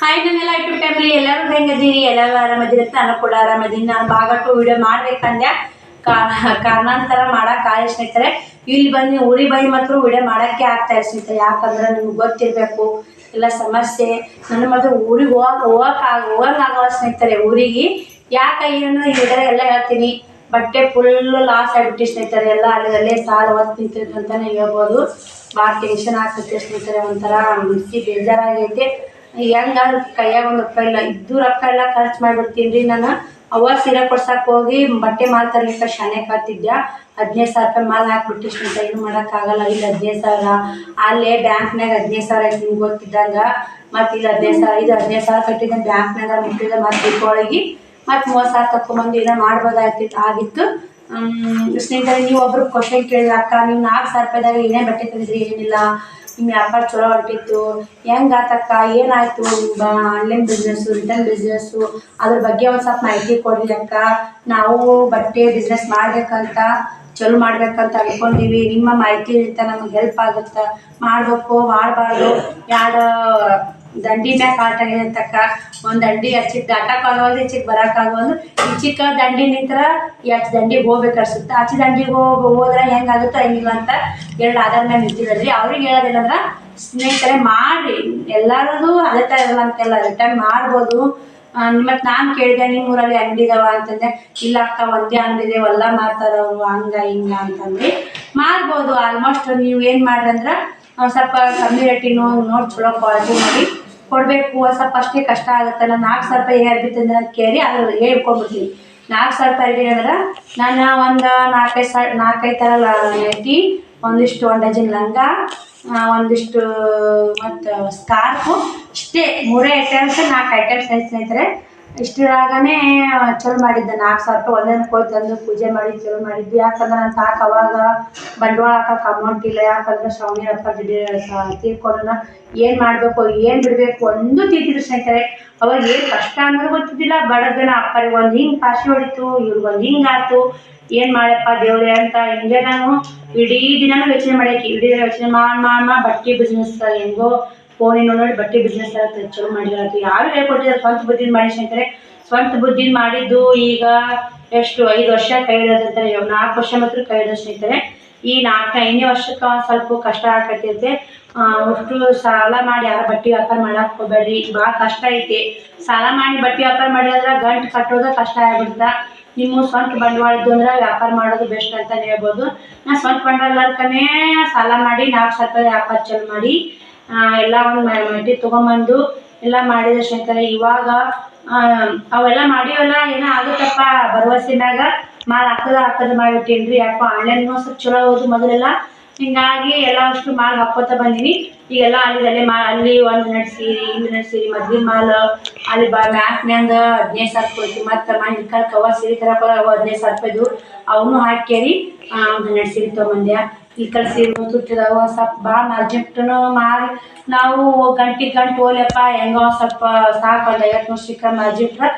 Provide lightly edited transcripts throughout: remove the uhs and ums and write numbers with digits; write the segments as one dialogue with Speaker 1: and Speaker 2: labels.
Speaker 1: Hi ನನ್ನೆಲ್ಲ YouTube family ಎಲ್ಲರೂ ಹೆಂಗದೀರಿ? ಎಲ್ಲರೂ ಆರಾಮದಿರಿ? ನಾನು ಕೂಡ ಆರಾಮದೀನಿ. ನಾನು ಭಾಗ 2 ವಿಡಿಯೋ ಮಾಡ್ಬೇಕಂದೆ ಕಾರಣಾಂತರ ಮಾಡೋಕ್ಕಾಗ ಸ್ನೇಹಿತರೆ. ಇಲ್ಲಿ ಬಂದು ಊರಿಗೆ ಬಂದು ಮಾತ್ರ ವಿಡಿಯೋ ಮಾಡೋಕ್ಕೆ ಆಗ್ತಾಯಿಲ್ಲ ಸ್ನೇಹಿತರೆ. ಯಾಕಂದ್ರೆ ನಿಮ್ಗೆ ಗೊತ್ತಿರಬೇಕು ಎಲ್ಲ ಸಮಸ್ಯೆ. ನನ್ನ ಮಾತ್ರ ಊರಿಗೆ ಹೋಗಂಗಾಗವ ಸ್ನೇಹಿತರೆ. ಊರಿಗೆ ಯಾಕೆ ಏನು ಹೇಳಿದ್ರೆ ಎಲ್ಲ ಹೇಳ್ತೀನಿ. ಬಟ್ಟೆ ಫುಲ್ಲು ಲಾಸ್ ಆಗಿಬಿಟ್ಟು ಸ್ನೇಹಿತರೆ. ಎಲ್ಲ ಅಲ್ಲೇ ಸಾಲ ಹೊತ್ತು ನಿಂತಿದ್ದು ಅಂತಲೇ ಹೇಳ್ಬೋದು. ಭಾಳ ಟೆನ್ಷನ್ ಆಗ್ತೈತೆ ಸ್ನೇಹಿತರೆ. ಒಂಥರ ಮನಸ್ಸಿಗೆ ಬೇಜಾರಾಗೈತೆ. ಹೆಂಗಾದ್ರೆ ಕೈಯಾಗ ಒಂದು ರೂಪಾಯಿ ಇಲ್ಲ. ಇದ್ದು ರೊಕ್ಕ ಎಲ್ಲ ಖರ್ಚು ಮಾಡಿಬಿಡ್ತೀನಿ ರೀ. ನಾನು ಸೀರೆ ಕೊಡ್ಸಕ್ಕೆ ಹೋಗಿ ಬಟ್ಟೆ ಮಾಲ್ ತರ್ಲಿಕ್ಕೆ ಶಾನೆ ಕಾತಿದ್ದೆ. 15,000 ರೂಪಾಯಿ ಮಾಲ್ ಹಾಕ್ಬಿಟ್ಟು ಸ್ನೇಹಿತರೆ. ಏನು ಮಾಡೋಕ್ಕಾಗಲ್ಲ. ಇಲ್ಲಿ 15,000, ಅಲ್ಲೇ ಬ್ಯಾಂಕ್ನಾಗ 15,000 ಐತಿ ನಿಮ್ಗೆ ಗೊತ್ತಿದ್ದಂಗ. ಮತ್ತು ಇಲ್ಲಿ 15,000, ಇದು 15,000 ಕಟ್ಟಿದ್ದೆ ಬ್ಯಾಂಕ್ನಾಗ ಮುಟ್ಟಿದ್ದೆ. ಮತ್ತು ದೀಪಾವಳಿಗೆ ಮತ್ತು 30,000 ತಗೊಂಬಂದು ಏನೋ ಆಗಿತ್ತು ಸ್ನೇಹಿತರೆ. ನೀವು ಒಬ್ರು ಕ್ವಶನ್ ಕೇಳಿದ್ರೆ, ಅಕ್ಕ ನೀವು 4,000 ರೂಪಾಯಿದಾಗ ಏನೇ ಬಟ್ಟೆ ತಂದಿದ್ರಿ? ಏನಿಲ್ಲ, ನಿಮ್ಮ ವ್ಯಾಪಾರ ಚಲೋ ಹೊಂಟಿತ್ತು, ಹೆಂಗಾತಕ್ಕ, ಏನಾಯಿತು ನಿಮ್ಮ ಆನ್ಲೈನ್ ಬಿಸ್ನೆಸ್ಸು, ರಿಟರ್ನ್ ಬಿಸ್ನೆಸ್ಸು, ಅದ್ರ ಬಗ್ಗೆ ಒಂದು ಸ್ವಲ್ಪ ಮಾಹಿತಿ ಕೊಡ್ರಿ ಅಕ್ಕ. ನಾವು ಬಟ್ಟೆ ಬಿಸ್ನೆಸ್ ಮಾಡಬೇಕಂತ ಚಲೋ ಮಾಡ್ಬೇಕಂತ ಅನ್ಕೊಂಡೀವಿ. ನಿಮ್ಮ ಮಾಹಿತಿ ಇರುತ್ತೆ, ನಮಗೆ ಹೆಲ್ಪ್ ಆಗುತ್ತೆ. ಮಾಡಬೇಕು ಮಾಡಬಾರ್ದು, ಎರಡು ದಂಡಿ ಮ್ಯಾಗ ಆಟ ಅಂತಕ್ಕ. ಒಂದು ದಂಡಿ ಹಚ್ಚಿಗೆ ದಾಟಕ್ಕಾಗವಲ್ದು, ಈಚಿಗೆ ಬರೋಕ್ಕಾಗವಲ್ದು. ಈಚಿಕ ದಂಡಿ ನಿಂತ್ರ ಎಷ್ಟು ದಂಡಿಗೆ ಹೋಗ್ಬೇಕು ಅನ್ಸುತ್ತೆ. ಆಚೆ ದಂಡಿಗೆ ಹೋದ್ರೆ ಹೆಂಗಾಗುತ್ತೋ ಹಂಗಿಲ್ಲ ಅಂತ ಎರಡು ಆಧಾರ ಮೇಲೆ ನಿಂತಿದ್ರಿ. ಅವ್ರಿಗೆ ಹೇಳೋದೇನಂದ್ರೆ ಸ್ನೇಹಿತರೆ, ಮಾಡಿ ಎಲ್ಲರದು ಅದೇ ಥರ ಇರಲ್ಲ ಅಂತೆಲ್ಲ ರಿಟರ್ನ್ ಮಾಡ್ಬೋದು. ಮತ್ತು ನಾನು ಕೇಳಿದೆ ನಿಮ್ಮ ಊರಲ್ಲಿ ಅಂಗಡಿ ಇದಾವ ಅಂತಂದೆ. ಇಲ್ಲ ಅಕ್ಕ, ಒಂದೇ ಅಂಗಡಿ ಇದೆ, ಎಲ್ಲ ಮಾರ್ತಾರವರು ಹಂಗ ಹಿಂಗ ಅಂತಂದು ಮಾಡ್ಬೋದು. ಆಲ್ಮೋಸ್ಟ್ ನೀವು ಏನು ಮಾಡ್ರಿ ಅಂದ್ರೆ ಸ್ವಲ್ಪ ಕಮ್ಮಿ ರೇಟಿನ ನೋಡಿ ಚಲೋ ಕ್ವಾಲಿಟಿ ಮಾಡಿ ಕೊಡಬೇಕು. ಸ್ವಲ್ಪ ಅಷ್ಟೇ ಕಷ್ಟ ಆಗುತ್ತೆ. ನಾನು 4,000 ರೂಪಾಯಿ ಹೇಳ್ಬಿಟ್ಟಂದ್ರೆ ಅಂತ ಕೇಳಿ ಅದ್ರ ಹೇಳ್ಕೊಂಡ್ಬಿಡ್ತೀನಿ. 4,000 ರೂಪಾಯಿ ಅಂದ್ರೆ ನಾನು ಒಂದು 4-5 ಥರ ನೈಟಿ, ಒಂದಿಷ್ಟು 1 ಡಜನ್ ಲಂಗ, ಒಂದಿಷ್ಟು ಮತ್ತು ಸ್ಕಾರ್ಫು, ಇಷ್ಟೇ 3 ಐಟಮ್ಸ್ 4 ಐಟಮ್ಸ್ ಸ್ನೇಹಿತರೆ. ಇಷ್ಟರಾಗೇ ಚಲೋ ಮಾಡಿದ್ದೆ. 4,000 ರೂಪಾಯಿ ಒಂದೊಂದು ಕೋಯ್ ತಂದು ಪೂಜೆ ಮಾಡಿ ಚಲೋ ಮಾಡಿದ್ದು. ಯಾಕಂದ್ರೆ ನಾನು ಸಾಕು ಅವಾಗ ಬಂಡವಾಳ ಹಾಕೋಕೆ ಅಮೌಂಟ್ ಇಲ್ಲ. ಯಾಕಂದ್ರೆ ಶ್ರಾವಣಿ ಅಪ್ಪ ತೀರ್ಕೊಂಡ್ರೆ ಏನು ಮಾಡಬೇಕು ಏನು ಬಿಡಬೇಕು ಒಂದು ತಿಂತಿದ್ರು ಸ್ನೇಹಿತರೆ. ಅವಾಗ ಏನು ಕಷ್ಟ ಅನ್ನೋದು ಗೊತ್ತಿದ್ದಿಲ್ಲ. ಬಡದನ ಅಪ್ಪರಿಗೆ ಒಂದು ಹಿಂಗೆ ಪಾಶಿ ಹೊಡಿತು, ಇವ್ರಿಗೊಂದು ಹಿಂಗಾಯ್ತು, ಏನು ಮಾಡಪ್ಪ ದೇವ್ರೆ ಅಂತ ಹಿಂಗೆ ನಾನು ಇಡೀ ದಿನನೂ ಯೋಚನೆ ಮಾಡ್ಯಾಕಿ. ಇಡೀ ದಿನ ಯೋಚನೆ ಮಾಡಿ ಬಟ್ಟೆ ಬಿಸ್ನೆಸ್ ಹೆಂಗೋ ಫೋನಿನ ನೋಡಿ ಬಟ್ಟೆ ಬಿಸ್ನೆಸ್ ಚಲೋ ಮಾಡಿರೋದು. ಯಾರು ಹೇಳ್ಕೊಟ್ಟಿದ್ದಾರೆ? ಸ್ವಂತ ಬುದ್ಧಿನ ಮಾಡಿ ಸ್ನೇಹಿತರೆ. ಸ್ವಂತ ಬುದ್ಧಿನ ಮಾಡಿದ್ದು ಈಗ ಎಷ್ಟು 5 ವರ್ಷ ಕೈ ಹಿಡಿದಂತಾರೆ. 4 ವರ್ಷ ಮಾತ್ರ ಕೈ ಹಿಡಿದ ಸ್ನೇಹಿತರೆ. ಈ 4ನೇ ವರ್ಷಕ್ಕೆ ಸ್ವಲ್ಪ ಕಷ್ಟ ಆಗತ್ತೈತೆ. ಅಷ್ಟು ಸಾಲ ಮಾಡಿ ಯಾರು ಬಟ್ಟೆ ವ್ಯಾಪಾರ ಮಾಡಕ್ಕೆ ಹೋಗಬೇಡ್ರಿ. ಭಾಳ ಕಷ್ಟ ಐತಿ. ಸಾಲ ಮಾಡಿ ಬಟ್ಟೆ ವ್ಯಾಪಾರ ಮಾಡಿದ್ರೆ ಗಂಟು ಕಟ್ಟೋದು ಕಷ್ಟ ಆಗ್ಬಿಡ್ತಾ. ನಿಮ್ಮ ಸ್ವಂತ ಬಂಡವಾಳ ಇದ್ದು ಅಂದ್ರೆ ವ್ಯಾಪಾರ ಮಾಡೋದು ಬೆಸ್ಟ್ ಅಂತ ಹೇಳ್ಬೋದು. ನಾನು ಸ್ವಂತ ಬಂಡವಾಳಕ್ಕೇ ಸಾಲ ಮಾಡಿ 4,000 ರೂಪಾಯಿ ವ್ಯಾಪಾರ ಚಲೋ ಮಾಡಿ ಎಲ್ಲ ಒಂದು ಮಟ್ಟಿ ತೊಗೊಂಬಂದು ಎಲ್ಲ ಮಾಡಿದ ಸ್ನೇಹಿತರೆ. ಇವಾಗ ಅವೆಲ್ಲ ಮಾಡಿವೆಲ್ಲ ಏನೋ ಆಗುತ್ತಪ್ಪ ಭರವಸೆನಾಗ ಮಾಲ್ ಹಾಕೋದು ಮಾಡಿಬಿಟ್ಟೇನಿ ರೀ. ಯಾಕೋ ಆನ್ಲೈನ್ಗೂ ಸ್ವಲ್ಪ ಚಲೋ ಹೋದು ಮೊದಲೆಲ್ಲ. ಹಿಂಗಾಗಿ ಎಲ್ಲ ಅಷ್ಟು ಮಾಲ್ ಹಾಕೋತ ಬಂದೀನಿ. ಈಗೆಲ್ಲ ಅಲ್ಲಿ ಒಂದು ಸೀರೆ, ಇಲ್ಲಿ ಸೀರೆ, ಮದ್ವೆ ಮಾಲ್ ಅಲ್ಲಿ ಬ್ಯಾಂಕ್ನ್ಯಾಗ 15,000 ಹೋಯ್ತು. ಮತ್ತು ಮನೆ ಕವ ಸೀರೆ ತರಕ 15,000 ರೂಪಾಯಿದು ಅವನು ಹಾಕ್ಯಾರಿ 12 ಸೀರೆ ತೊಗೊಂಬಂದೆ. ಈ ಸೀರೆ ತುಟ್ಟಿದಾವ ಸ್ವಲ್ಪ ಭಾಳ ಮಾರ್ಜಿಟ್ಟನು ಮಾರಿ ನಾವು ಗಂಟೆ ಹೋಗ್ಲಪ್ಪ ಹೆಂಗೋ ಸ್ವಲ್ಪ ಸಾಕು ಒಂದು 50 ವರ್ಷಕ್ಕೆ ಮಾರ್ಜಿಟ್ರೆ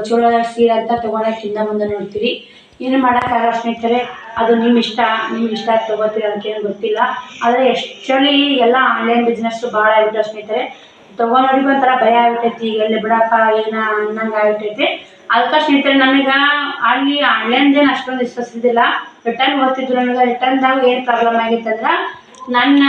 Speaker 1: ಚಲೋ ಸೀರೆ ಅಂತ ತೊಗೊಳಕ್ಕಿಂತ ಮುಂದೆ ನೋಡ್ತೀರಿ. ಏನು ಮಾಡೋಕ್ಕಾಗಲ್ಲ ಸ್ನೇಹಿತರೆ. ಅದು ನಿಮ್ಮ ಇಷ್ಟ ತೊಗೋತೀರಿ ಅಂತೇನು ಗೊತ್ತಿಲ್ಲ. ಆದರೆ ಎಷ್ಟಲ್ಲಿ ಎಲ್ಲ ಆನ್ಲೈನ್ ಬಿಸ್ನೆಸ್ಸು ಭಾಳ ಆಗ್ಬಿಟ್ಟು ಸ್ನೇಹಿತರೆ. ತೊಗೊಂಡವ್ರಿಗೆ ಒಂಥರ ಭಯ ಆಗ್ಬಿಟ್ಟೈತಿ. ಈಗ ಎಲ್ಲಿ ಬಿಡಪ್ಪ ಏನೋ ಅನ್ನಂಗೆ ಆಗ್ಬಿಟ್ಟೈತಿ. ಅದಕ್ಕೆ ಸ್ನೇಹಿತರೆ ನನಗೆ ಅಲ್ಲಿ ಆನ್ಲೈನ್ದೇನು ಅಷ್ಟೊಂದು ವಿಶ್ವಾಸಿದ್ದಿಲ್ಲ. ರಿಟರ್ನ್ ಓದ್ತಿದ್ರು. ನನಗೆ ರಿಟರ್ನ್ದಾಗ ಏನು ಪ್ರಾಬ್ಲಮ್ ಆಗಿತ್ತು ಅಂದ್ರೆ ನನ್ನ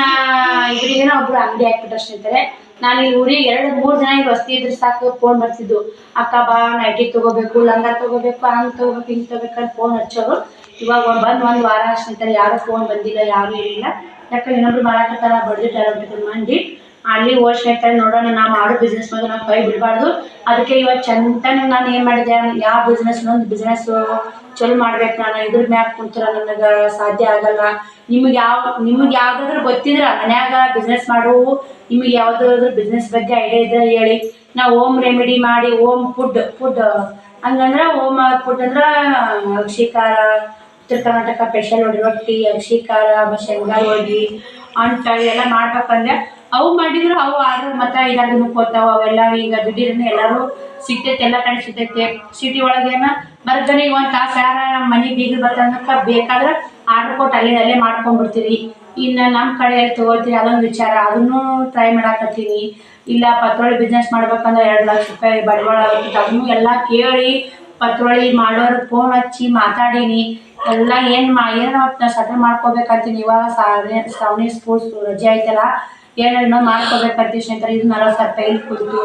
Speaker 1: ಇದ್ರಿಗೇನೋ ಒಬ್ಬರು ಅಂಗಡಿ ಹಾಕ್ಬಿಟ್ರೆ ಸ್ನೇಹಿತರೆ. ನಾನು ಈ ಊರಿಗೆ 2-3 ಜನ ಈಗ ವಸ್ತಿ ಇದ್ರೆ ಸಾಕು ಫೋನ್ ಬರ್ತಿದ್ದು. ಅಕ್ಕ ಬಾ ನೈಟಿ ತೊಗೋಬೇಕು, ಲಂಗ ತೊಗೋಬೇಕು, ಹಂಗೆ ತೊಗೋಬೇಕು, ಹಿಂಗೆ ತೊಗೋಬೇಕಂತ ಫೋನ್ ಹಚ್ಚೋರು. ಇವಾಗ ಬಂದು 1 ವಾರ ಸ್ನೇಹಿತರೆ ಯಾರೂ ಫೋನ್ ಬಂದಿಲ್ಲ, ಯಾರೂ ಇರಲಿಲ್ಲ. ಯಾಕಂದ್ರೆ ಇನ್ನೊಬ್ರು ಮಾಡಾಕತ್ತಾರ ಬಡ್ಜೆಟ್ ಯಾರು ಮಂದಿ ಅಲ್ಲಿ ಓಡ್ ಸ್ನೇಹಿತರೆ. ನೋಡೋಣ, ನಾವು ಮಾಡೋ ಬಿಸ್ನೆಸ್ ಮೇಲೆ ನಾವು ಕೈ ಬಿಡಬಾರ್ದು. ಅದಕ್ಕೆ ಇವತ್ತು ಚಂತನ ನಾನು ಏನು ಮಾಡಿದೆ, ಯಾವ ಒಂದು ಬಿಸ್ನೆಸ್ಸು ಚಲೋ ಮಾಡ್ಬೇಕು. ನಾನು ಇದ್ರ ಮ್ಯಾಗ ಕುಂತರ ನನಗೆ ಸಾಧ್ಯ ಆಗಲ್ಲ. ನಿಮಗೆ ಯಾವುದಾದ್ರೂ ಗೊತ್ತಿದ್ರೆ ಮನ್ಯಾಗ ಬಿಸ್ನೆಸ್ ಮಾಡು, ನಿಮಗೆ ಯಾವುದಾದ್ರೂ ಬಿಸ್ನೆಸ್ ಬಗ್ಗೆ ಐಡಿಯಾ ಇದ್ರೆ ಹೇಳಿ. ನಾವು ಹೋಮ್ ರೆಮಿಡಿ ಮಾಡಿ ಹೋಮ್ ಫುಡ್ ಹಂಗಂದ್ರೆ ಹೋಮ್ ಫುಡ್ ಅಂದ್ರೆ ಅಕ್ಷಿಕಾರ, ಉತ್ತರ ಕರ್ನಾಟಕ ಸ್ಪೆಷಲ್ ರೊಟ್ಟಿ, ಅಕ್ಷಿಕಾರ, ಶೇಂಗಾ ಹೋಳ್ಗೆ, ಅಂಟು ಎಲ್ಲ ಮಾಡ್ಬೇಕಂದ್ರೆ ಅವು ಮಾಡಿದ್ರು ಅವು ಆರ್ಡ್ರ್ ಮತ್ತು 5-6 ದಿನಕ್ಕೆ ಹೋಗ್ತಾವೆ. ಅವೆಲ್ಲ ಈಗ ದಿಢೀರನ್ನ ಎಲ್ಲರೂ ಸಿಗ್ತೈತೆ, ಎಲ್ಲ ಕಡೆ ಸಿಗ್ತೈತೆ. ಸಿಟಿ ಒಳಗೇನು ಬರ್ತಾನೆ 1 ತಾಸು ಯಾರ ನಮ್ಮ ಮನೆಗೆ ಬೀಗರು ಬರ್ತಾನಕ್ಕೆ ಬೇಕಾದ್ರೆ ಆರ್ಡ್ರ್ ಕೊಟ್ಟು ಅಲ್ಲೇ ಮಾಡ್ಕೊಂಡ್ಬಿಡ್ತೀರಿ. ಇನ್ನು ನಮ್ಮ ಕಡೆ ತೊಗೊಳ್ತೀರಿ ಅದೊಂದು ವಿಚಾರ. ಅದನ್ನು ಟ್ರೈ ಮಾಡಾಕತ್ತೀನಿ. ಇಲ್ಲ ಪತ್ರೊಳಿ ಬಿಸ್ನೆಸ್ ಮಾಡ್ಬೇಕಂದ್ರೆ 2 ಲಕ್ಷ ರೂಪಾಯಿ ಬಂಡವಾಳ ಆಗುತ್ತೆ. ಅದನ್ನು ಎಲ್ಲ ಕೇಳಿ ಪತ್ರೊಳಿ ಮಾಡೋರು ಫೋನ್ ಹಚ್ಚಿ ಮಾತಾಡೀನಿ. ಎಲ್ಲ ಏನು ಸೆಟಲ್ ಮಾಡ್ಕೋಬೇಕಂತೀನಿ. ಇವಾಗ ಶ್ರಾವಣಿ ಸ್ಕೂಲ್ಸ್ ರಜೆ ಆಯ್ತಲ್ಲ, ಏನೋ ಮಾಡ್ಕೋಬೇಕಂತೀವಿ ಸ್ನೇಹಿತರೆ. ಇದು 40,000 ರೂಪಾಯಿ ಇಲ್ಲಿ ಕುಂತು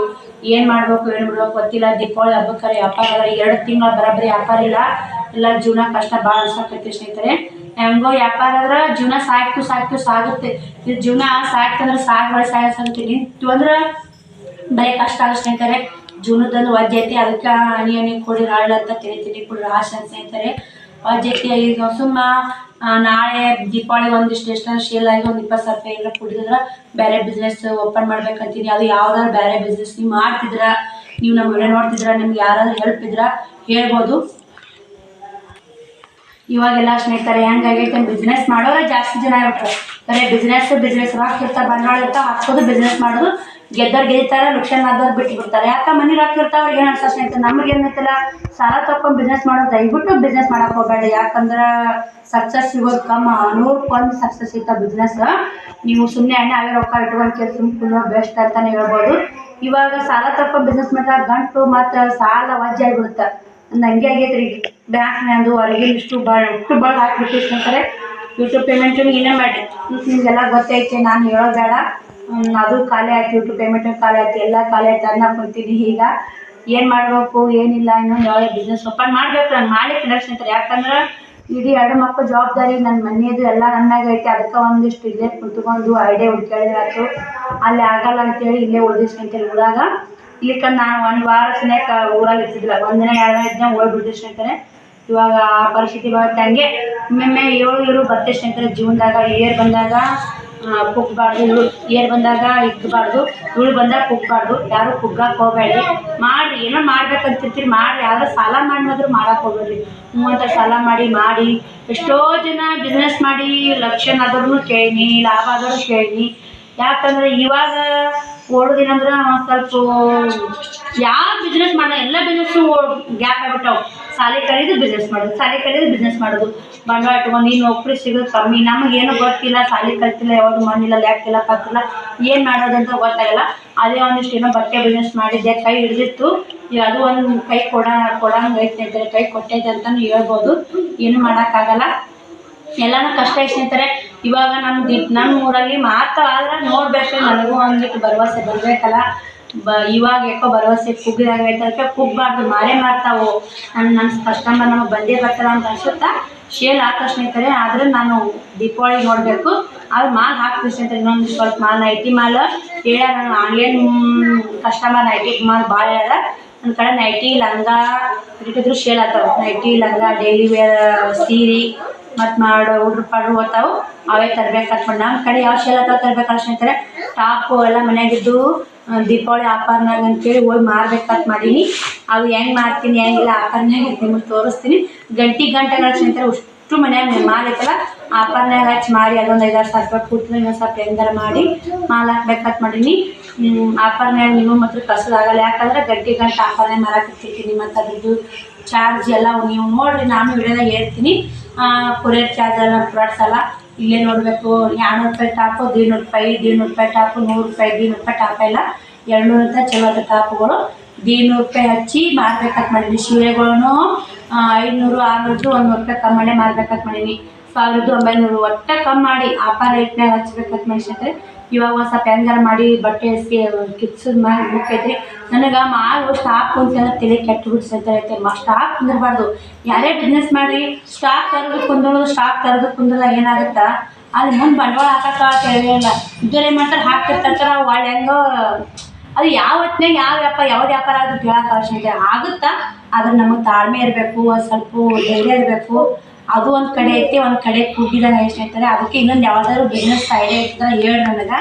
Speaker 1: ಏನು ಮಾಡ್ಬೇಕು ಏನು ಬಿಡ್ಬೇಕು ಗೊತ್ತಿಲ್ಲ. ದೀಪಾವಳಿ ಹಬ್ಬಕ್ಕೆ ವ್ಯಾಪಾರ ಅಲ್ಲ, 2 ತಿಂಗಳ ಬರೋಬ್ಬರಿ ವ್ಯಾಪಾರ ಇಲ್ಲ. ಎಲ್ಲ ಜೀವನ ಕಷ್ಟ ಭಾಳ ಅನ್ಸಕೈತಿ ಸ್ನೇಹಿತರೆ. ಹೆಂಗೋ ವ್ಯಾಪಾರ ಆದ್ರೆ ಜೀವನ ಸಾಗುತ್ತೆ. ಇದು ಜೀವನ ಸಾಕ್ತಂದ್ರೆ ಸಾಗುತ್ತೆ. ನಿಂತು ಅಂದ್ರೆ ಬರೀ ಕಷ್ಟ ಆಗುತ್ತೆ ಸ್ನೇಹಿತರೆ. ಜೀವನದಲ್ಲಿ ವಜ್ಜೆ ಐತಿ. ಅದಕ್ಕೆ ಹನಿ ಕೊಡಿ ರಾಳ ಅಂತ ತಿಳಿ ಕೊಡ್ರಿ ಆಸೆ ಸ್ನೇಹಿತರೆ. ವಜ್ಜೆ ಐತಿ. ಈಗ ಸುಮ್ಮ ನಾಳೆ ದೀಪಾವಳಿ ಒಂದಿಷ್ಟು ಎಷ್ಟು ಶೇಲ್ ಆಗಿ ಒಂದು 20,000 ರೂಪಾಯಿ ಎಲ್ಲ ಕುಡಿದ್ರೆ ಬೇರೆ ಬಿಸ್ನೆಸ್ ಓಪನ್ ಮಾಡ್ಬೇಕಂತೀನಿ. ಅದು ಯಾವ್ದಾದ್ರು ಬೇರೆ ಬಿಸ್ನೆಸ್ ನೀವು ಮಾಡ್ತಿದ್ರ, ನೀವು ನಮ್ಮ ವಿಡಿಯೋ ನೋಡ್ತಿದ್ರ, ನಿಮ್ಗೆ ಯಾರಾದ್ರೂ ಹೆಲ್ಪ್ ಇದ್ರ ಹೇಳ್ಬೋದು. ಇವಾಗೆಲ್ಲ ಸ್ನೇಹಿತರೆ ಹೆಂಗಾಗೈತೆ ಬಿಸ್ನೆಸ್ ಮಾಡೋರೆ ಜಾಸ್ತಿ ಜನ ಆಗ್ಬಿಟ್ರೆ. ಬರೀ ಬಿಸ್ನೆಸ್ ರೊಕ್ಕ ಇರ್ತಾರೆ, ಬಂಡವಾಳ ಇರ್ತಾವೆ, ಹಾಕೋದು ಬಿಸ್ನೆಸ್ ಮಾಡೋದು. ಗೆದ್ದವ್ರು ಗೆದ್ದಿತಾರೆ, ಲುಕ್ಷನ್ ಆದವ್ರು ಬಿಟ್ಟು ಬಿಡ್ತಾರೆ. ಯಾಕೆ ಮನೆ ರೊಕ್ಕ ಇರ್ತಾವೆ ಅವ್ರಿಗೆ ಏನು ಅನ್ಸ ಸ್ನೇಹಿತರೆ. ನಮ್ಗೆ ಏನೈತಲ್ಲ ಸಾಲ ತಗೊಂಡು ಬಿಸ್ನೆಸ್ ಮಾಡೋದು ದಯವಿಟ್ಟು ಬಿಸ್ನೆಸ್ ಮಾಡಕ್ಕೆ ಹೋಗಬೇಡಿ. ಯಾಕಂದ್ರೆ ಸಕ್ಸಸ್ ಸಿಗೋದು ಕಮ್ಮ, 100% ಸಕ್ಸಸ್ ಸಿಗ್ತಾವೆ ಬಿಸ್ನೆಸ್. ನೀವು ಸುಮ್ಮನೆ ಅವೇ ರೊಕ್ಕ ಇಟ್ಕೊಂಡು ಕೆಲಸ ಬೆಸ್ಟ್ ಅಂತಲೇ ಹೇಳ್ಬೋದು. ಇವಾಗ ಸಾಲ ತಗೊಂಡು ಬಿಸ್ನೆಸ್ ಮಾಡಿದಾಗ ಗಂಟು ಮತ್ತು ಸಾಲ ವಜ್ಜೆ ಆಗಿಬಿಡುತ್ತೆ. ಹಂಗೆ ಆಗೈತೆ ರೀ. ಬ್ಯಾಂಕ್ನದು ಹೊರಗೆ ಇಷ್ಟು ಭಾಳ ಹಾಕಿಬಿಟ್ಟು ಸ್ನೇಹಿತರೆ. ಯೂಟ್ಯೂಬ್ ಪೇಮೆಂಟು ಏನೇ ಮಾಡಿ ನಿಮಗೆಲ್ಲ ಗೊತ್ತೈತೆ, ನಾನು ಹೇಳೋದು ಬೇಡ. ಅದು ಖಾಲಿ ಆಯ್ತು, ಯೂಟ್ಯೂಬ್ ಪೇಮೆಂಟು ಖಾಲಿ ಆಯ್ತು, ಎಲ್ಲ ಖಾಲಿ ಆಯ್ತು ಅನ್ನ ಕುಂತೀನಿ. ಈಗ ಏನು ಮಾಡಬೇಕು ಏನಿಲ್ಲ, ಇನ್ನೊಂದು ಯಾವುದೇ ಬಿಸ್ನೆಸ್ ಓಪನ್ ಮಾಡಬೇಕು. ನಾನು ಮಾಡ್ಲಿಕ್ಕೆ ಸ್ನೇಹಿತರೆ. ಯಾಕಂದ್ರೆ ಇಡೀ 2 ಮಕ್ಕಳು ಜವಾಬ್ದಾರಿ, ನನ್ನ ಮನೆಯದು ಎಲ್ಲ ನನ್ನಾಗ ಐತೆ. ಅದಕ್ಕೆ ಒಂದಿಷ್ಟು ಇಲ್ಲೇ ಕುಂತ್ಕೊಂಡು ಐಡಿಯಾ ಹುಡ್ಕಾಡಿದ್ರೆ ಆಯ್ತು. ಅಲ್ಲಿ ಆಗಲ್ಲ ಅಂತೇಳಿ ಇಲ್ಲೇ ಉಳಿದು ಸ್ನೇಹಿತರೆ ಊರಾಗ. ಇಲ್ಲಿಕ್ಕ ನಾನು 1 ವಾರ ಸನೇಕ ಊರಾಗ ಇರ್ತಿದ್ದಿಲ್ಲ, 1 ದಿನ 2 ದಿನ ಹೋಗ್ಬಿಡ್ತೀವಿ ಸ್ನೇಹಿತರೆ. ಇವಾಗ ಆ ಪರಿಸ್ಥಿತಿ ಬರುತ್ತೆ. ಹಂಗೆ ಒಮ್ಮೊಮ್ಮೆ ಏಳು ಬರ್ತೇ ಸ್ನೇಹಿತರೆ ಜೀವನದಾಗ. ಏರ್ ಬಂದಾಗ ಕುಗ್ಬಾರ್ದು, ಏರ್ ಬಂದಾಗ ಇಕ್ಕಬಾರ್ದು, ಇಳು ಬಂದಾಗ ಕುಗ್ಬಾರ್ದು. ಯಾರು ಕುಗ್ಗಕ್ಕೆ ಹೋಗಬೇಡಿ. ಮಾಡಿರಿ, ಏನೋ ಮಾಡ್ಬೇಕಂತಿರ್ತೀರಿ ಮಾಡಿರಿ. ಆದರೆ ಸಾಲ ಮಾಡಿದ್ರು ಮಾಡಕ್ಕೆ ಹೋಗ್ಬೇಡ್ರಿ. ಅಂತ ಸಾಲ ಮಾಡಿ ಎಷ್ಟೋ ಜನ ಬಿಸ್ನೆಸ್ ಮಾಡಿ ಲಕ್ಷನಾದ್ರೂ ಕೇಳೀನಿ, ಲಾಭ ಆದರೂ ಕೇಳೀನಿ. ಯಾಕಂದರೆ ಇವಾಗ ಓಡೋದೇನಂದ್ರೆ ಒಂದು ಸ್ವಲ್ಪ ಯಾವ ಬಿಸ್ನೆಸ್ ಮಾಡೋಣ, ಎಲ್ಲ ಬಿಸ್ನೆಸ್ಸು ಗ್ಯಾಪ್ ಆಗಿಬಿಟ್ಟವು. ಸಾಲೆ ಕಲಿದು ಬಿಸ್ನೆಸ್ ಮಾಡೋದು, ಬಂಡವಾಳ ಇಟ್ಕೊಂಡು ಈ ನೌಕರಿ ಸಿಗೋದು ಕಮ್ಮಿ. ನಮಗೇನು ಗೊತ್ತಿಲ್ಲ, ಸಾಲೆ ಕಲ್ತಿಲ್ಲ, ಯಾವುದು ಮಣ್ಣಿಲ್ಲ, ಲ್ಯಾಕಿಲ್ಲ, ಪತ್ತಿಲ್ಲ, ಏನು ಮಾಡೋದಂತ ಗೊತ್ತಾಗಲ್ಲ. ಅದೇ ಒಂದಿಷ್ಟು ಏನೋ ಬಟ್ಟೆ ಬಿಸ್ನೆಸ್ ಮಾಡಿದ್ದೆ, ಕೈ ಹಿಡಿದಿತ್ತು. ಈಗ ಅದು ಒಂದು ಕೈ ಕೊಡಂಗೆ ಐತೆ ಸ್ನೇಹಿತರೆ. ಕೈ ಕೊಟ್ಟೈತೆ ಅಂತಲೂ ಹೇಳ್ಬೋದು. ಏನು ಮಾಡೋಕ್ಕಾಗಲ್ಲ, ಎಲ್ಲನೂ ಕಷ್ಟ ಸ್ನೇಹಿತರೆ. ಇವಾಗ ನಮ್ಮ ಊರಲ್ಲಿ ಮಾತ್ರ ಆದ್ರೆ ನೋಡ್ಬೇಕು. ನನಗೂ ಒಂದಿಟ್ಟು ಭರವಸೆ ಬರಬೇಕಲ್ಲ. ಇವಾಗ ಯಾಕೋ ಭರವಸೆ ಕುಗ್ಗಿದಾಗೈತೆ. ಅದಕ್ಕೆ ಕುಗ್ಬಾರ್ದು, ಮಾರೇ ಮಾರ್ತಾವು. ನನ್ನ ಕಸ್ಟಮರ್ ನಮಗೆ ಬಂದೇ ಬರ್ತಾರ ಅಂತ ಅನ್ಸುತ್ತಾ. ಶೇಲ್ ಹಾಕೋ ಸ್ನೇಹಿತರೆ. ಆದರೆ ನಾನು ದೀಪಾವಳಿ ನೋಡಬೇಕು, ಅದು ಮಾಲ್ ಹಾಕ್ತೀವಿ ಸ್ನೇಹಿತರೆ. ಇನ್ನೊಂದು ಸ್ವಲ್ಪ ಮಾಲ್ ನೈಟಿ ಮಾಲ್ ಹೇಳ, ನಾನು ಆನ್ಲೈನ್ ಕಸ್ಟಮರ್ ನೈಟಿ ಮಾಲ್ ಭಾಳ ಹೇಳ. ನನ್ನ ಕಡೆ ನೈಟಿ ಲಂಗ ಇಟ್ಟಿದ್ರು ಶೇಲ್ ಆಗ್ತಾವೆ. ನೈಟಿ ಲಂಗ ಡೈಲಿ ವೇರ್ ಸೀರೆ ಮತ್ತು ಹುಡ್ರು ಓದ್ತಾವೆ, ಅವೇ ತರ್ಬೇಕಂತ ನಮ್ಮ ಕಡೆ ಯಾವ ಶೇಲ್ ಆಗ್ತಾವೆ ತರ್ಬೇಕಲ್ಲ ಸ್ನೇಹಿತರೆ. ಟಾಪು ಎಲ್ಲ ಮನೆಯಾಗಿದ್ದು ದೀಪಾವಳಿ ಆಫರ್ನಾಗ ಅಂತೇಳಿ ಹೋಗಿ ಮಾರ್ಬೇಕಂತ ಮಾಡೀನಿ. ಅದು ಹೆಂಗೆ ಮಾಡ್ತೀನಿ ಹೆಂಗಿಲ್ಲ ಆಫರ್ನಾಗ ನಿಮಗೆ ತೋರಿಸ್ತೀನಿ. ಗಂಟೆಗಳ ಸ್ನೇಹಿತರೆ ಅಷ್ಟು ಮನ್ಯಾಗ ಮಾಲ್ ಐತಲ್ಲ ಆಫರ್ನಾಗ ಹಚ್ಚಿ ಮಾರಿ ಅದೊಂದು 5-6 ಸಾವಿರ ರೂಪಾಯಿ ಕೂತ್ರೆ ಇನ್ನೊಂದು ಸ್ವಲ್ಪ ಹೆಂಗಾರ ಮಾಡಿ ಮಾಲ್ ಹಾಕ್ಬೇಕಂತ ಮಾಡೀನಿ. ಆಫರ್ನಾಗ ನೀವು ಮಾತ್ರ ಕಸೋದಾಗಲ್ಲ. ಯಾಕಂದ್ರೆ ಗಂಟೆ ಆಫರ್ನಾಗ ಮಾರಾಕಿರ್ತೀನಿ. ಮತ್ತು ಅದ್ರದ್ದು ಚಾರ್ಜ್ ಎಲ್ಲ ನೀವು ನೋಡಿರಿ, ನಾನು ವಿಡಿಯೋದಾಗ ಹೇಳ್ತೀನಿ. ಕೊರಿಯರ್ ಚಾರ್ಜ್ ಎಲ್ಲ ಪ್ರಾಡಕ್ಟ್ಸ್ ಎಲ್ಲ ಇಲ್ಲೇ ನೋಡಬೇಕು. 200 ರೂಪಾಯಿ ಟಾಪು, 150 ರೂಪಾಯಿ ಟಾಪು, 100 ರೂಪಾಯಿ 100 ರೂಪಾಯಿ ಟಾಪ್ ಎಲ್ಲ 200 ಅಂತ ಚಲೋ ಟಾಪುಗಳು 100 ರೂಪಾಯಿ ಹಚ್ಚಿ ಮಾರ್ಬೇಕಂತ ಮಾಡೀನಿ. ಸೀರೆಗಳನ್ನು 500 600 100 ರೂಪಾಯಿ ಕಮ್ಮಿ ಮಾಡೇ ಮಾರ್ಬೇಕಂತ ಮಾಡೀನಿ. 1900 ಒಟ್ಟು ಕಮ್ಮಿ ಮಾಡಿ ಆಫರ್ ರೇಟ್ನಾಗ ಹಚ್ಬೇಕಂತ ಮಾಡಿಸ್ತಾರೆ. ಇವಾಗ ಒಂದು ಸ್ವಲ್ಪ ಹೆಂಗಾರ ಮಾಡಿ ಬಟ್ಟೆ ಕಿತ್ಸೋದು ಮಾಡಿ ಮುಕ್ಕೈತ್ರಿ. ನನಗೆ ಮಾಲು ಸ್ಟಾಕ್ ಕುಂತಂದ್ರೆ ತಲೆ ಕೆಟ್ಟು ಬಿಡ್ಸೈತೆ. ಸ್ಟಾಕ್ ಕುಂದಿರಬಾರ್ದು. ಯಾರೇ ಬಿಸ್ನೆಸ್ ಮಾಡಿರಿ ಸ್ಟಾಕ್ ತರೋದು ಕುಂದ್ರದಾಗ ಏನಾಗುತ್ತಾ ಅಲ್ಲಿ ಮುಂದೆ ಬಂಡವಾಳ ಹಾಕಕ್ಕೆ ತಿಳಿಯಲ್ಲ. ಇದ್ದವ್ರು ಏನು ಮಾಡ್ತಾರೆ ಹಾಕ್ತಿರ್ತಾರೆ. ಒಳ್ಳೆ ಹೆಂಗೋ ಅದು ಯಾವ ಹೊತ್ತಿನಾಗ ಯಾವ್ದು ವ್ಯಾಪಾರ ಆದ್ರೂ ಹೇಳಕ್ಕೆ ಅವಶ್ಯಕತೆ ಆಗುತ್ತಾ. ಆದ್ರೆ ನಮಗೆ ತಾಳ್ಮೆ ಇರಬೇಕು, ಒಂದು ಸ್ವಲ್ಪ ಧೈರ್ಯ ಇರಬೇಕು. ಅದು ಒಂದು ಕಡೆ ಐತಿ, ಒಂದು ಕಡೆ ಕುಗ್ಗಿದಾಗ ಎಷ್ಟು ಹೇಳ್ತಾರೆ. ಅದಕ್ಕೆ ಇನ್ನೊಂದು ಯಾವ್ದಾದ್ರು ಬಿಸ್ನೆಸ್ ಐಡಿಯಾ ಇರ್ತದೆ ಹೇಳಿ ನನಗೆ.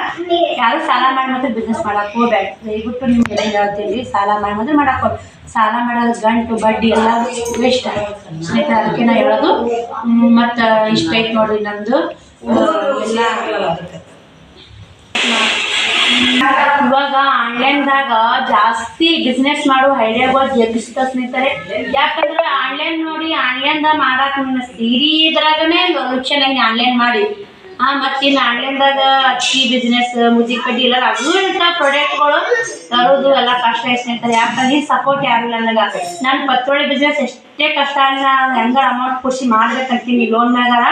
Speaker 1: ಯಾರು ಸಾಲ ಮಾಡಿ ಮಾತ್ರ ಬಿಸ್ನೆಸ್ ಮಾಡಕ್ಕೆ ಹೋಗ್ಬೇಡ. ದಯವಿಟ್ಟು ನಿಮ್ಗೆಲ್ಲ ಹೇಳ್ತೀನಿ, ಸಾಲ ಮಾಡಿ ಮಾತ್ರ ಮಾಡಕ್ಕೆ ಹೋಗಿ. ಸಾಲ ಮಾಡೋದು ಗಂಟು ಬಡ್ಡಿ ಎಲ್ಲ ವೇಸ್ಟ್ ಸ್ನೇಹಿತರೆ. ಅದಕ್ಕೆ ನಾ ಹೇಳೋದು. ಮತ್ತು ಇಷ್ಟ ಐತೆ ನೋಡಿರಿ ನಮ್ಮದು ಎಲ್ಲ. ಇವಾಗ ಆನ್ಲೈನ್ದಾಗ ಜಾಸ್ತಿ ಬಿಸ್ನೆಸ್ ಮಾಡೋ ಐಡಿಯಾಗಳು ಜಗಿಸ್ತಾ ಸ್ನೇಹಿತರೆ. ಯಾಕಂದ್ರೆ ಆನ್ಲೈನ್ ನೋಡಿ ಆನ್ಲೈನ್ದಾಗ ಮಾಡಕ್ಕೆ ಸೀರೆ ಇದ್ರಾಗನೇ ಚೆನ್ನಾಗಿ ಆನ್ಲೈನ್ ಮಾಡಿ ಮತ್ತಿನ್ನು ಆನ್ಲೈನ್ದಾಗ ಅಕ್ಕಿ ಬಿಸ್ನೆಸ್ ಮುದ್ದೆ ಕಡ್ಡಿ ಎಲ್ಲ ರಘುವಂಥ ಪ್ರಾಡಕ್ಟ್ಗಳು ತರೋದು ಎಲ್ಲ ಕಷ್ಟ ಸ್ನೇಹಿತರೆ. ಯಾಕಂದ್ರೆ ಸಪೋರ್ಟ್ ಯಾರು ಇಲ್ಲ ನನಗೆ. ನಾನು ಪತ್ರೊಳ್ಳಿ ಬಿಸ್ನೆಸ್ ಎಷ್ಟೇ ಕಷ್ಟ ಆಗಲಿ ನಾನು ಹೆಂಗ ಅಮೌಂಟ್ ಖುಷಿ ಮಾಡ್ಬೇಕಂತೀನಿ ಲೋನ್ ಮ್ಯಾಗಾರ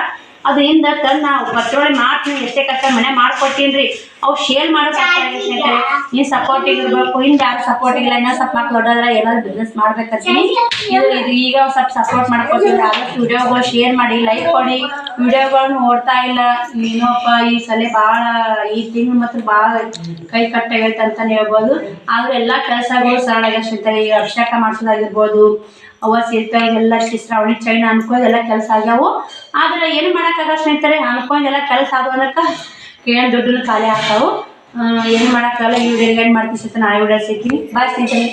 Speaker 1: ಅದು ಹಿಂದೆ ತಂದು ನಾವು ಪತ್ರೊಳ್ಳಿ ಮಾಡ್ತೀನಿ ಎಷ್ಟೇ ಕಷ್ಟ ಮನೆ ಮಾಡ್ಕೊಡ್ತೀನಿ ರೀ. ಅವು ಶೇರ್ ಮಾಡೋಕೆ ಸ್ನೇಹಿತರೆ. ನೀನು ಸಪೋರ್ಟಿಗೆ ಇರಬೇಕು. ಹಿಂದೆ ಯಾರು ಸಪೋರ್ಟಿಗೆ ಇಲ್ಲ. ಇನ್ನೂ ಸ್ವಲ್ಪ ಮಕ್ಳು ದೊಡ್ಡಾದ್ರೆ ಏನಾದ್ರು ಬಿಸ್ನೆಸ್ ಮಾಡ್ಬೇಕಂತೀನಿ. ಇದು ಈಗ ಸ್ವಲ್ಪ ಸಪೋರ್ಟ್ ಮಾಡ್ಕೊಡ್ತೀನಿ. ಆದಷ್ಟು ವಿಡಿಯೋಗಳು ಶೇರ್ ಮಾಡಿ ಲೈಕ್ ಕೊಡಿ. ವಿಡಿಯೋಗಳು ನೋಡ್ತಾ ಇಲ್ಲ ಏನೋಪ್ಪ ಈ ಸಲ ಭಾಳ ಈ ತಿಂಗಳು ಮಾತ್ರ ಭಾಳ ಕೈ ಕಟ್ಟಾಗೈತೆ ಅಂತಲೇ ಹೇಳ್ಬೋದು. ಆದರೂ ಎಲ್ಲ ಕೆಲಸಗಳು ಸರಳ ಆಗಿರ್ತಾರೆ. ಈಗ ಅಭಿಷೇಕ ಮಾಡಿಸೋದಾಗಿರ್ಬೋದು, ಅವ ಸೇರ್ತಾಗೆಲ್ಲ ಶ್ರಾವಣಿ ಚೈನ ಅನ್ಕೋದೆಲ್ಲ ಕೆಲಸ ಆಗ್ಯಾವು. ಆದರೆ ಏನು ಮಾಡೋಕ್ಕಾಗ ಸ್ನೇಹಿತರೆ, ಅನ್ಕೊಂಡೆಲ್ಲ ಕೆಲಸ ಆದವು ಅನ್ನೋಕೆ ಕೇಳಿ ದುಡ್ಡು ಖಾಲಿ ಆಗ್ತಾವೆ. ಏನು ಮಾಡೋಕ್ಕಾಗಲ್ಲ. ಈ ವಿಡಿಯೋ ಏನು ಮಾಡ್ತೀನಿ ಸಿಗ್ತಾನೆ, ಆ ವಿಡಿಯೋ ಸಿಗ್ತೀನಿ. ಬಾಯ್ ಸ್ನೇಹಿತರೆ.